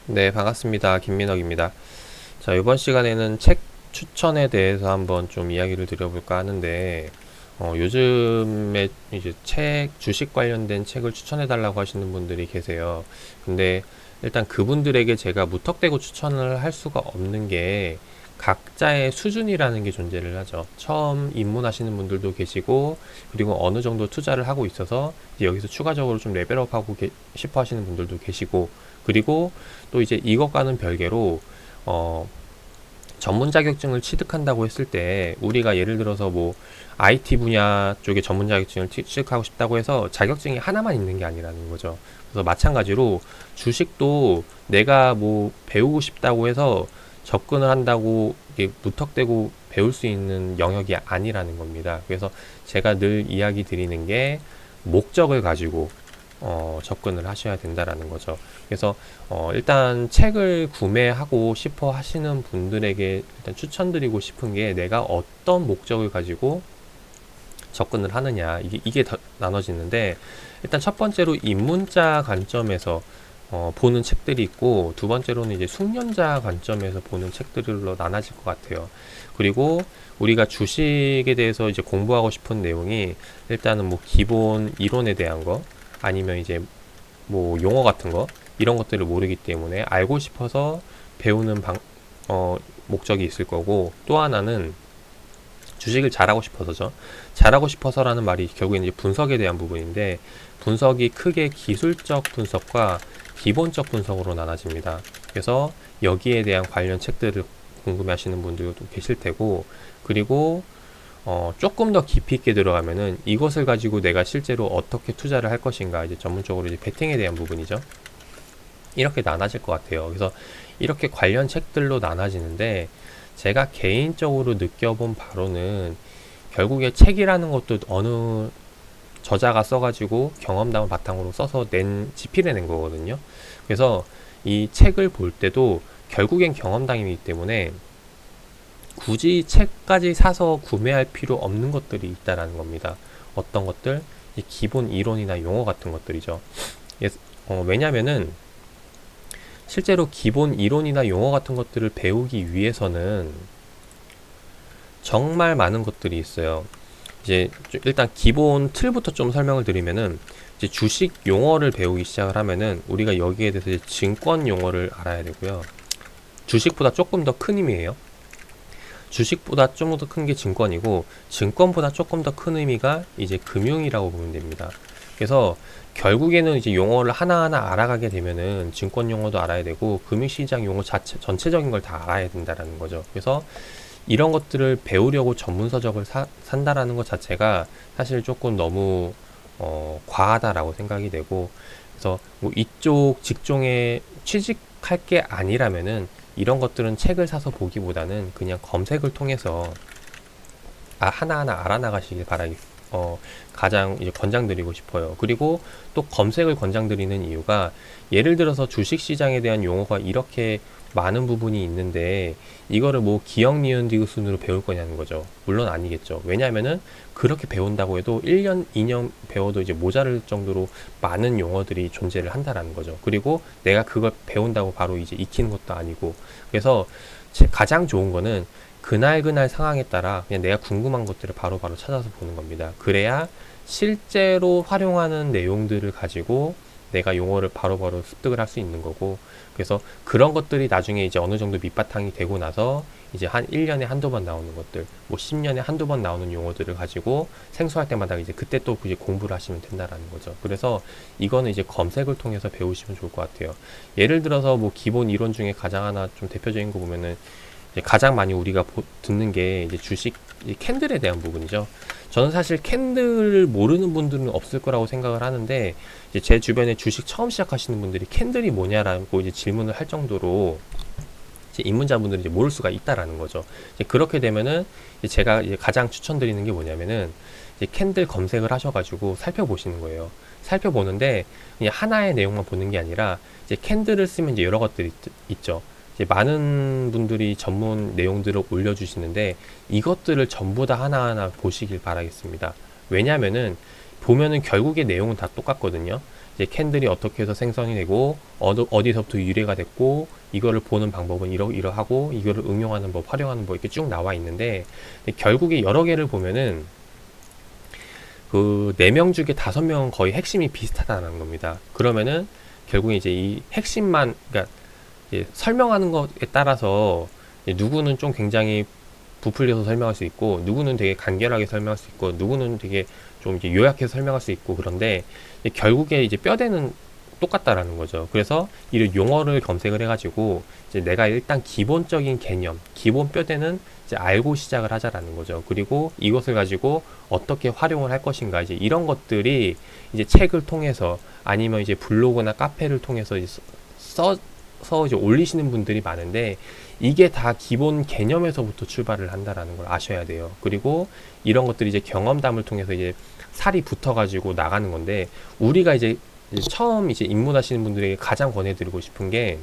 네, 반갑습니다. 김민혁입니다. 자, 이번 시간에는 책 추천에 대해서 한번 좀 이야기를 드려볼까 하는데, 요즘에 이제 주식 관련된 책을 추천해달라고 하시는 분들이 계세요. 근데 일단 그분들에게 제가 무턱대고 추천을 할 수가 없는 게, 각자의 수준이라는 게 존재를 하죠. 처음 입문하시는 분들도 계시고, 그리고 어느 정도 투자를 하고 있어서 이제 여기서 추가적으로 좀 레벨업하고 싶어 하시는 분들도 계시고, 그리고 또 이제 이것과는 별개로 어, 전문 자격증을 취득한다고 했을 때 우리가 예를 들어서 뭐 IT 분야 쪽에 전문 자격증을 취득하고 싶다고 해서 자격증이 하나만 있는 게 아니라는 거죠. 그래서 마찬가지로 주식도 내가 뭐 배우고 싶다고 해서 접근을 한다고 이게 무턱대고 배울 수 있는 영역이 아니라는 겁니다. 그래서 제가 늘 이야기 드리는 게 목적을 가지고 접근을 하셔야 된다라는 거죠. 그래서 일단 책을 구매하고 싶어 하시는 분들에게 일단 추천드리고 싶은 게, 내가 어떤 목적을 가지고 접근을 하느냐, 이게 나눠지는데, 일단 첫 번째로 입문자 관점에서 보는 책들이 있고, 두 번째로는 이제 숙련자 관점에서 보는 책들로 나눠질 것 같아요. 그리고 우리가 주식에 대해서 이제 공부하고 싶은 내용이, 일단은 뭐 기본 이론에 대한 거, 아니면 이제 뭐 용어 같은 거, 이런 것들을 모르기 때문에 알고 싶어서 배우는 목적이 있을 거고, 또 하나는 주식을 잘하고 싶어서죠. 잘하고 싶어서라는 말이 결국엔 이제 분석에 대한 부분인데, 분석이 크게 기술적 분석과 기본적 분석으로 나눠집니다. 그래서 여기에 대한 관련 책들을 궁금해 하시는 분들도 계실 테고, 그리고 조금 더 깊이 있게 들어가면은 이것을 가지고 내가 실제로 어떻게 투자를 할 것인가, 이제 전문적으로 이제 베팅에 대한 부분이죠. 이렇게 나눠질 것 같아요. 그래서 이렇게 관련 책들로 나눠지는데, 제가 개인적으로 느껴본 바로는 결국에 책이라는 것도 어느 저자가 써가지고 경험담을 바탕으로 써서 집필해낸 거거든요. 그래서 이 책을 볼 때도 결국엔 경험담이기 때문에 굳이 책까지 사서 구매할 필요 없는 것들이 있다라는 겁니다. 어떤 것들? 이 기본 이론이나 용어 같은 것들이죠. 왜냐면은 실제로 기본 이론이나 용어 같은 것들을 배우기 위해서는 정말 많은 것들이 있어요. 이제 일단 기본 틀부터 좀 설명을 드리면은, 이제 주식 용어를 배우기 시작을 하면은 우리가 여기에 대해서 이제 증권 용어를 알아야 되고요. 주식보다 조금 더 큰 의미예요. 주식보다 좀 더 큰 게 증권이고, 증권보다 조금 더 큰 의미가 이제 금융이라고 보면 됩니다. 그래서 결국에는 이제 용어를 하나하나 알아가게 되면은 증권 용어도 알아야 되고 금융시장 용어 전체적인 걸 다 알아야 된다라는 거죠. 그래서 이런 것들을 배우려고 전문서적을 산다라는 것 자체가 사실 조금 너무 과하다라고 생각이 되고, 그래서 뭐 이쪽 직종에 취직할 게 아니라면은 이런 것들은 책을 사서 보기보다는 그냥 검색을 통해서 하나하나 알아나가시길 가장 이제 권장드리고 싶어요. 그리고 또 검색을 권장드리는 이유가, 예를 들어서 주식 시장에 대한 용어가 이렇게 많은 부분이 있는데 이거를 뭐 기억 니은 디귿 순으로 배울 거냐는 거죠. 물론 아니겠죠. 왜냐하면은 그렇게 배운다고 해도 1년, 2년 배워도 이제 모자랄 정도로 많은 용어들이 존재를 한다라는 거죠. 그리고 내가 그걸 배운다고 바로 이제 익히는 것도 아니고, 그래서 가장 좋은 거는 그날 상황에 따라 그냥 내가 궁금한 것들을 바로바로 찾아서 보는 겁니다. 그래야 실제로 활용하는 내용들을 가지고 내가 용어를 바로바로 습득을 할 수 있는 거고, 그래서 그런 것들이 나중에 이제 어느 정도 밑바탕이 되고 나서 이제 한 1년에 한두 번 나오는 것들, 뭐 10년에 한두 번 나오는 용어들을 가지고 생소할 때마다 이제 그때 또 이제 공부를 하시면 된다라는 거죠. 그래서 이거는 이제 검색을 통해서 배우시면 좋을 것 같아요. 예를 들어서 뭐 기본 이론 중에 가장 하나 좀 대표적인 거 보면은, 가장 많이 우리가 듣는 게 이제 주식 캔들에 대한 부분이죠. 저는 사실 캔들 모르는 분들은 없을 거라고 생각을 하는데, 이제 제 주변에 주식 처음 시작하시는 분들이 캔들이 뭐냐라고 이제 질문을 할 정도로 이제 입문자분들이 이제 모를 수가 있다라는 거죠. 이제 그렇게 되면은 이제 제가 이제 가장 추천드리는 게 뭐냐면은, 이제 캔들 검색을 하셔가지고 살펴보시는 거예요. 살펴보는데 그냥 하나의 내용만 보는 게 아니라, 이제 캔들을 쓰면 이제 여러 것들이 있죠. 이제 많은 분들이 전문 내용들을 올려주시는데 이것들을 전부 다 하나하나 보시길 바라겠습니다. 왜냐면은 보면은 결국에 내용은 다 똑같거든요. 이제 캔들이 어떻게 해서 생성이 되고 어디서부터 유래가 됐고 이거를 보는 방법은 이러하고 이거를 응용하는 법, 활용하는 법 이렇게 쭉 나와 있는데 결국에 여러 개를 보면은 그 4명 중에 5명은 거의 핵심이 비슷하다는 겁니다. 그러면은 결국에 이제 이 핵심만 그러니까 이제 설명하는 것에 따라서 누구는 좀 굉장히 부풀려서 설명할 수 있고 누구는 되게 간결하게 설명할 수 있고 누구는 되게 좀 이제 요약해서 설명할 수 있고 그런데 결국에 이제 뼈대는 똑같다라는 거죠. 그래서 이런 용어를 검색을 해가지고 이제 내가 일단 기본적인 개념, 기본 뼈대는 이제 알고 시작을 하자라는 거죠. 그리고 이것을 가지고 어떻게 활용을 할 것인가 이제 이런 것들이 이제 책을 통해서 아니면 이제 블로그나 카페를 통해서 이제 써서 이제 올리시는 분들이 많은데 이게 다 기본 개념에서부터 출발을 한다라는 걸 아셔야 돼요. 그리고 이런 것들이 이제 경험담을 통해서 이제 살이 붙어가지고 나가는 건데 우리가 이제 처음 이제 입문하시는 분들에게 가장 권해드리고 싶은 게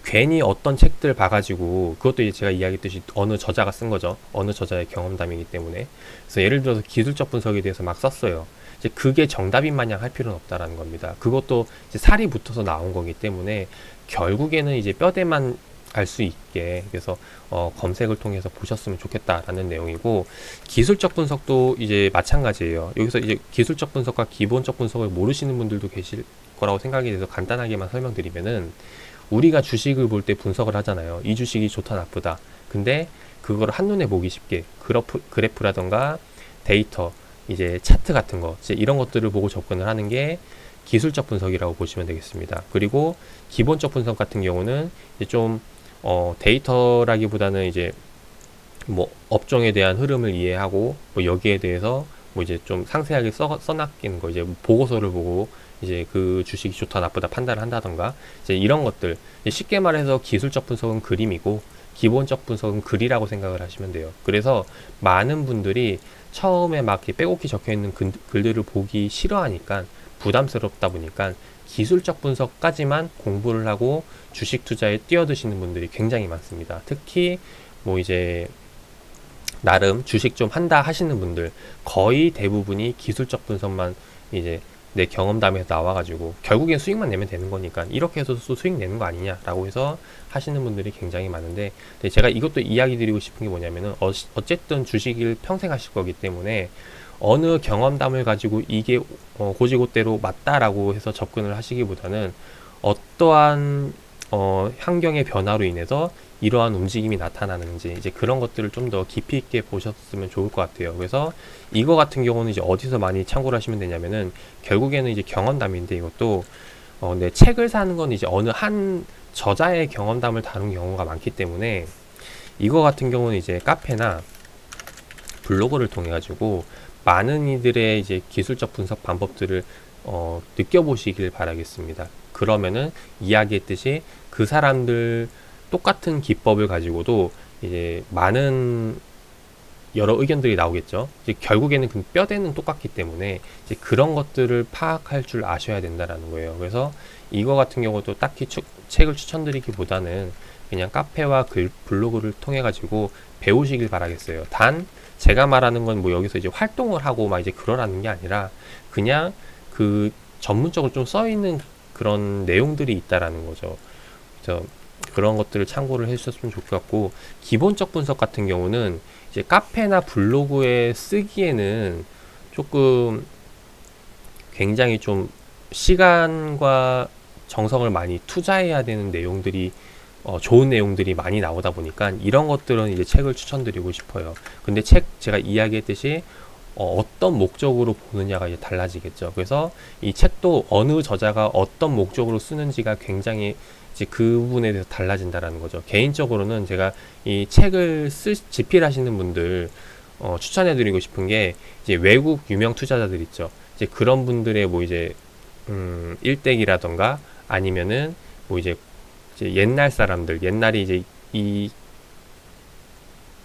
괜히 어떤 책들 봐가지고 그것도 이제 제가 이야기했듯이 어느 저자가 쓴 거죠. 어느 저자의 경험담이기 때문에 그래서 예를 들어서 기술적 분석에 대해서 막 썼어요. 이제 그게 정답인 마냥 할 필요는 없다라는 겁니다. 그것도 이제 살이 붙어서 나온 거기 때문에 결국에는 이제 뼈대만 알 수 있게 그래서 검색을 통해서 보셨으면 좋겠다라는 내용이고 기술적 분석도 이제 마찬가지예요. 여기서 이제 기술적 분석과 기본적 분석을 모르시는 분들도 계실 거라고 생각이 돼서 간단하게만 설명드리면은 우리가 주식을 볼 때 분석을 하잖아요. 이 주식이 좋다 나쁘다. 근데 그걸 한눈에 보기 쉽게 그래프라던가 데이터 이제 차트 같은 거 이제 이런 것들을 보고 접근을 하는 게 기술적 분석이라고 보시면 되겠습니다. 그리고 기본적 분석 같은 경우는 이제 좀 데이터라기보다는 이제 뭐 업종에 대한 흐름을 이해하고 뭐 여기에 대해서 뭐 이제 좀 상세하게 써놨긴 거 이제 보고서를 보고 이제 그 주식이 좋다 나쁘다 판단을 한다던가 이제 이런 것들 쉽게 말해서 기술적 분석은 그림이고 기본적 분석은 글이라고 생각을 하시면 돼요. 그래서 많은 분들이 처음에 막 이렇게 빼곡히 적혀 있는 글들을 보기 싫어하니까 부담스럽다 보니까 기술적 분석까지만 공부를 하고 주식 투자에 뛰어드시는 분들이 굉장히 많습니다. 특히 뭐 이제 나름 주식 좀 한다 하시는 분들 거의 대부분이 기술적 분석만 이제 내 경험담에서 나와가지고 결국엔 수익만 내면 되는 거니까 이렇게 해서 수익 내는 거 아니냐라고 해서 하시는 분들이 굉장히 많은데 제가 이것도 이야기 드리고 싶은 게 뭐냐면은 어쨌든 주식을 평생 하실 거기 때문에 어느 경험담을 가지고 이게 고지고대로 맞다라고 해서 접근을 하시기보다는 어떠한 환경의 변화로 인해서 이러한 움직임이 나타나는지 이제 그런 것들을 좀 더 깊이 있게 보셨으면 좋을 것 같아요. 그래서 이거 같은 경우는 이제 어디서 많이 참고를 하시면 되냐면은 결국에는 이제 경험담인데 이것도 내 책을 사는 건 이제 어느 한 저자의 경험담을 다룬 경우가 많기 때문에 이거 같은 경우는 이제 카페나 블로그를 통해 가지고 많은 이들의 이제 기술적 분석 방법들을 느껴보시길 바라겠습니다. 그러면은 이야기했듯이 그 사람들 똑같은 기법을 가지고도 이제 많은 여러 의견들이 나오겠죠. 이제 결국에는 그 뼈대는 똑같기 때문에 이제 그런 것들을 파악할 줄 아셔야 된다라는 거예요. 그래서 이거 같은 경우도 딱히 책을 추천드리기보다는 그냥 카페와 블로그를 통해 가지고 배우시길 바라겠어요. 단 제가 말하는 건 뭐 여기서 이제 활동을 하고 막 이제 그러라는 게 아니라 그냥 그 전문적으로 좀 써 있는 그런 내용들이 있다라는 거죠. 그래서 그런 것들을 참고를 해주셨으면 좋을 것 같고 기본적 분석 같은 경우는 이제 카페나 블로그에 쓰기에는 조금 굉장히 좀 시간과 정성을 많이 투자해야 되는 내용들이 좋은 내용들이 많이 나오다 보니까 이런 것들은 이제 책을 추천드리고 싶어요. 근데 책 제가 이야기했듯이 어떤 목적으로 보느냐가 이제 달라지겠죠. 그래서 이 책도 어느 저자가 어떤 목적으로 쓰는지가 굉장히 이제 그 부분에 대해서 달라진다라는 거죠. 개인적으로는 제가 이 책을 집필하시는 분들 추천해드리고 싶은 게 이제 외국 유명 투자자들 있죠. 이제 그런 분들의 뭐 이제 일대기라던가 아니면은 뭐 이제 옛날 사람들 옛날에 이제 이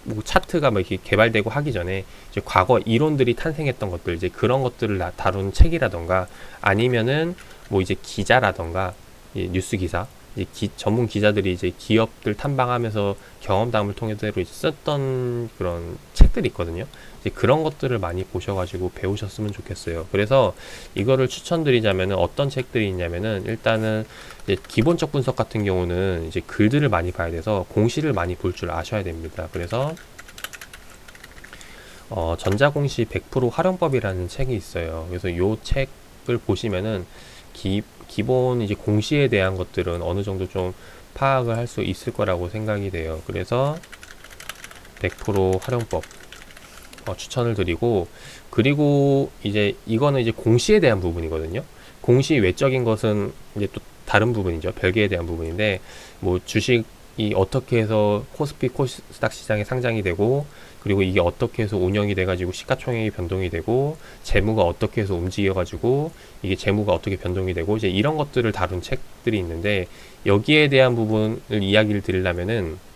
뭐 차트가 막 이렇게 개발되고 하기 전에 이제 과거 이론들이 탄생했던 것들 이제 그런 것들을 다룬 책이라던가 아니면은 뭐 이제 기자라던가 뉴스 기사 이제 전문 기자들이 이제 기업들 탐방하면서 경험담을 통해서 이제 썼던 그런 책들이 있거든요. 이제 그런 것들을 많이 보셔가지고 배우셨으면 좋겠어요. 그래서 이거를 추천드리자면은 어떤 책들이 있냐면은 일단은 이제 기본적 분석 같은 경우는 이제 글들을 많이 봐야 돼서 공시를 많이 볼 줄 아셔야 됩니다. 그래서 전자공시 100% 활용법이라는 책이 있어요. 그래서 요 책을 보시면은 기본 이제 공시에 대한 것들은 어느 정도 좀 파악을 할 수 있을 거라고 생각이 돼요. 그래서 100% 활용법 추천을 드리고, 그리고 이제 이거는 이제 공시에 대한 부분이거든요. 공시 외적인 것은 이제 또 다른 부분이죠. 별개에 대한 부분인데, 뭐 주식이 어떻게 해서 코스피 코스닥 시장에 상장이 되고, 그리고 이게 어떻게 해서 운영이 돼가지고 시가총액이 변동이 되고, 재무가 어떻게 해서 움직여가지고 이게 재무가 어떻게 변동이 되고, 이제 이런 것들을 다룬 책들이 있는데, 여기에 대한 부분을 이야기를 드리려면은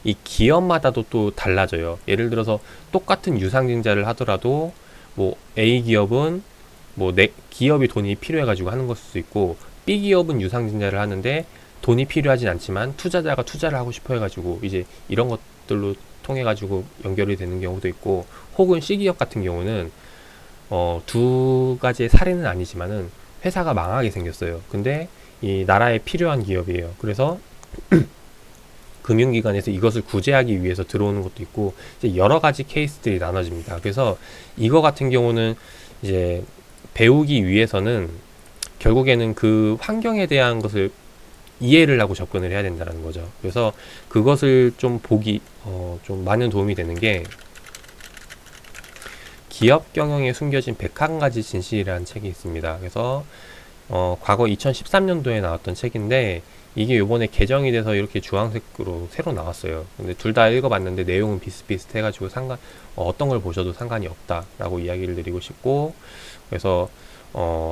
이 기업마다도 또 달라져요. 예를 들어서 똑같은 유상증자를 하더라도 뭐 A 기업은 뭐 내 기업이 돈이 필요해가지고 하는 것일 수 있고, B 기업은 유상증자를 하는데 돈이 필요하진 않지만 투자자가 투자를 하고 싶어 해가지고 이제 이런 것들로 통해 가지고 연결이 되는 경우도 있고, 혹은 C 기업 같은 경우는 두 가지의 사례는 아니지만은 회사가 망하게 생겼어요. 근데 이 나라에 필요한 기업이에요. 그래서 금융기관에서 이것을 구제하기 위해서 들어오는 것도 있고, 이제 여러 가지 케이스들이 나눠집니다. 그래서 이거 같은 경우는 이제 배우기 위해서는 결국에는 그 환경에 대한 것을 이해를 하고 접근을 해야 된다는 거죠. 그래서 그것을 좀 보기 좀 많은 도움이 되는 게 기업 경영에 숨겨진 101가지 진실이라는 책이 있습니다. 그래서 과거 2013년도에 나왔던 책인데, 이게 요번에 개정이 돼서 이렇게 주황색으로 새로 나왔어요. 근데 둘 다 읽어봤는데 내용은 비슷비슷해가지고 어떤 걸 보셔도 상관이 없다라고 이야기를 드리고 싶고, 그래서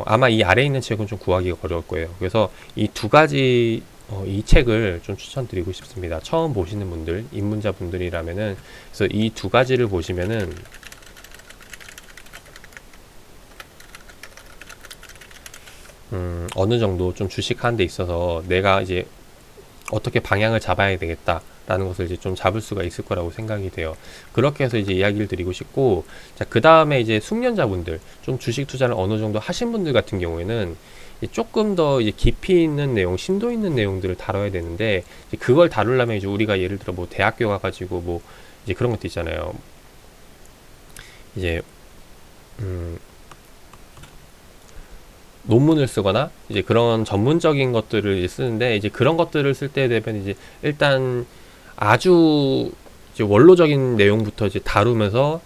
아마 이 아래에 있는 책은 좀 구하기가 어려울 거예요. 그래서 이 두 가지 이 책을 좀 추천드리고 싶습니다. 처음 보시는 분들, 입문자 분들이라면은, 그래서 이 두 가지를 보시면은 어느 정도 좀 주식하는 데 있어서 내가 이제 어떻게 방향을 잡아야 되겠다라는 것을 이제 좀 잡을 수가 있을 거라고 생각이 돼요. 그렇게 해서 이제 이야기를 드리고 싶고, 자, 그 다음에 이제 숙련자분들, 좀 주식 투자를 어느 정도 하신 분들 같은 경우에는 조금 더 이제 깊이 있는 내용, 심도 있는 내용들을 다뤄야 되는데, 이제 그걸 다루려면 이제 우리가 예를 들어 뭐 대학교 가가지고 뭐 이제 그런 것도 있잖아요. 이제 논문을 쓰거나 이제 그런 전문적인 것들을 이제 쓰는데, 이제 그런 것들을 쓸 때 되면 이제 일단 아주 이제 원로적인 내용부터 이제 다루면서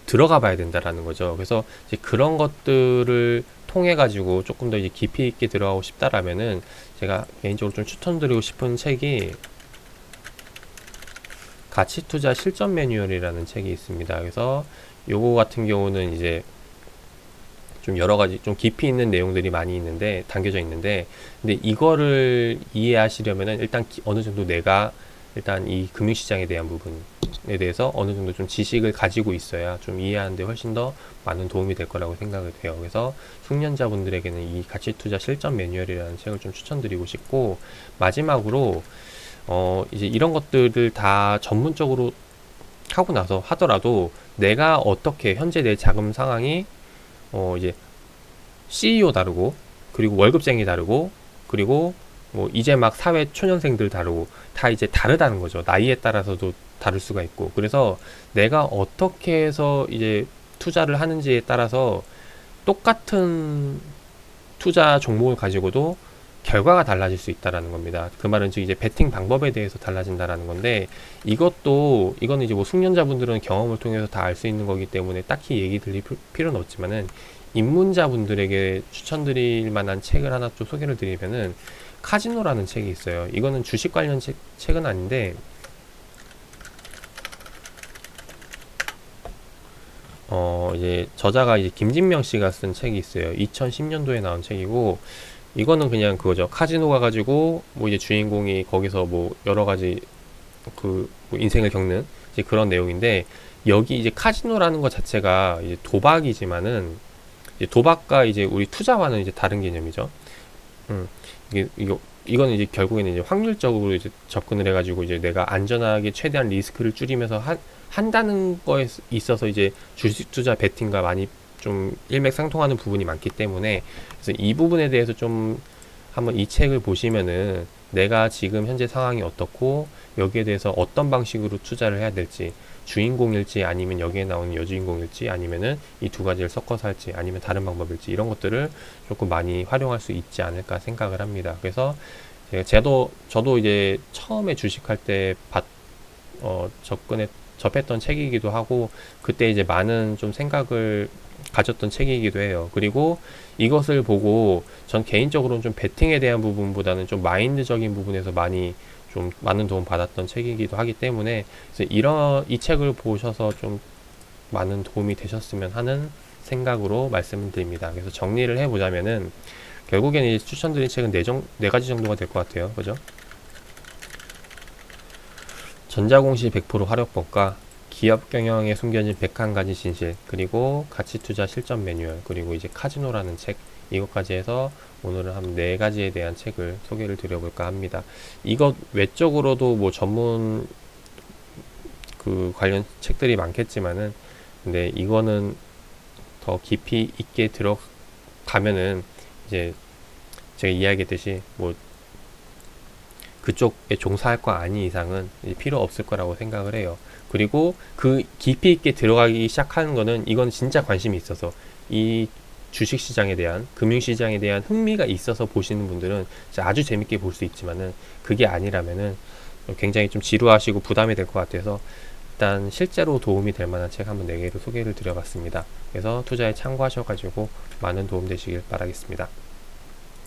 들어가 봐야 된다라는 거죠. 그래서 이제 그런 것들을 통해 가지고 조금 더 이제 깊이 있게 들어가고 싶다라면은 제가 개인적으로 좀 추천드리고 싶은 책이 가치 투자 실전 매뉴얼이라는 책이 있습니다. 그래서 요거 같은 경우는 이제 좀 여러 가지 좀 깊이 있는 내용들이 많이 있는데 담겨져 있는데, 근데 이거를 이해하시려면은 일단 어느 정도 내가 일단 이 금융시장에 대한 부분에 대해서 어느 정도 좀 지식을 가지고 있어야 좀 이해하는데 훨씬 더 많은 도움이 될 거라고 생각을 해요. 그래서 숙련자분들에게는 이 가치투자 실전 매뉴얼이라는 책을 좀 추천드리고 싶고, 마지막으로 이제 이런 것들을 다 전문적으로 하고 나서 하더라도 내가 어떻게 현재 내 자금 상황이 이제 CEO 다르고, 그리고 월급쟁이 다르고, 그리고 뭐 이제 막 사회 초년생들 다르고, 다 이제 다르다는 거죠. 나이에 따라서도 다를 수가 있고. 그래서 내가 어떻게 해서 이제 투자를 하는지에 따라서 똑같은 투자 종목을 가지고도 결과가 달라질 수 있다라는 겁니다. 그 말은 즉 이제 베팅 방법에 대해서 달라진다라는 건데, 이거는 이제 뭐 숙련자분들은 경험을 통해서 다 알 수 있는 거기 때문에 딱히 얘기 드릴 필요는 없지만은, 입문자분들에게 추천드릴 만한 책을 하나 좀 소개를 드리면은 카지노라는 책이 있어요. 이거는 주식 관련 책은 아닌데, 이제 저자가 이제 김진명 씨가 쓴 책이 있어요. 2010년도에 나온 책이고, 이거는 그냥 그거죠. 카지노 가가지고 뭐 이제 주인공이 거기서 뭐 여러 가지 뭐 인생을 겪는 이제 그런 내용인데, 여기 이제 카지노라는 것 자체가 이제 도박이지만은, 이제 도박과 이제 우리 투자와는 이제 다른 개념이죠. 이게 이거는 이제 결국에는 이제 확률적으로 이제 접근을 해가지고 이제 내가 안전하게 최대한 리스크를 줄이면서 한다는 거에 있어서 이제 주식 투자 베팅과 많이 좀 일맥상통하는 부분이 많기 때문에, 그래서 이 부분에 대해서 좀 한번 이 책을 보시면은 내가 지금 현재 상황이 어떻고 여기에 대해서 어떤 방식으로 투자를 해야 될지, 주인공일지 아니면 여기에 나오는 여주인공일지 아니면은 이 두 가지를 섞어서 할지 아니면 다른 방법일지, 이런 것들을 조금 많이 활용할 수 있지 않을까 생각을 합니다. 그래서 저도 이제 처음에 주식할 때 접했던 책이기도 하고, 그때 이제 많은 좀 생각을 가졌던 책이기도 해요. 그리고 이것을 보고 전 개인적으로는 좀 베팅에 대한 부분보다는 좀 마인드적인 부분에서 좀 많은 도움 받았던 책이기도 하기 때문에, 그래서 이 책을 보셔서 좀 많은 도움이 되셨으면 하는 생각으로 말씀을 드립니다. 그래서 정리를 해보자면은 결국에는 이 추천드린 책은 네 가지 정도가 될 것 같아요. 그죠? 전자공시 100% 활용법과 기업 경영에 숨겨진 101가지 진실, 그리고 가치투자 실전 매뉴얼, 그리고 이제 카지노라는 책, 이것까지 해서 오늘은 한 4가지에 대한 책을 소개를 드려볼까 합니다. 이것 외적으로도 뭐 전문 관련 책들이 많겠지만은, 근데 이거는 더 깊이 있게 들어가면은 이제 제가 이야기했듯이 뭐 그쪽에 종사할 거 아닌 이상은 필요 없을 거라고 생각을 해요. 그리고 그 깊이 있게 들어가기 시작하는 거는, 이건 진짜 관심이 있어서 이 주식시장에 대한, 금융시장에 대한 흥미가 있어서 보시는 분들은 아주 재밌게 볼 수 있지만은, 그게 아니라면은 굉장히 좀 지루하시고 부담이 될 것 같아서 일단 실제로 도움이 될 만한 책 한번 4개를 소개를 드려봤습니다. 그래서 투자에 참고하셔가지고 많은 도움 되시길 바라겠습니다.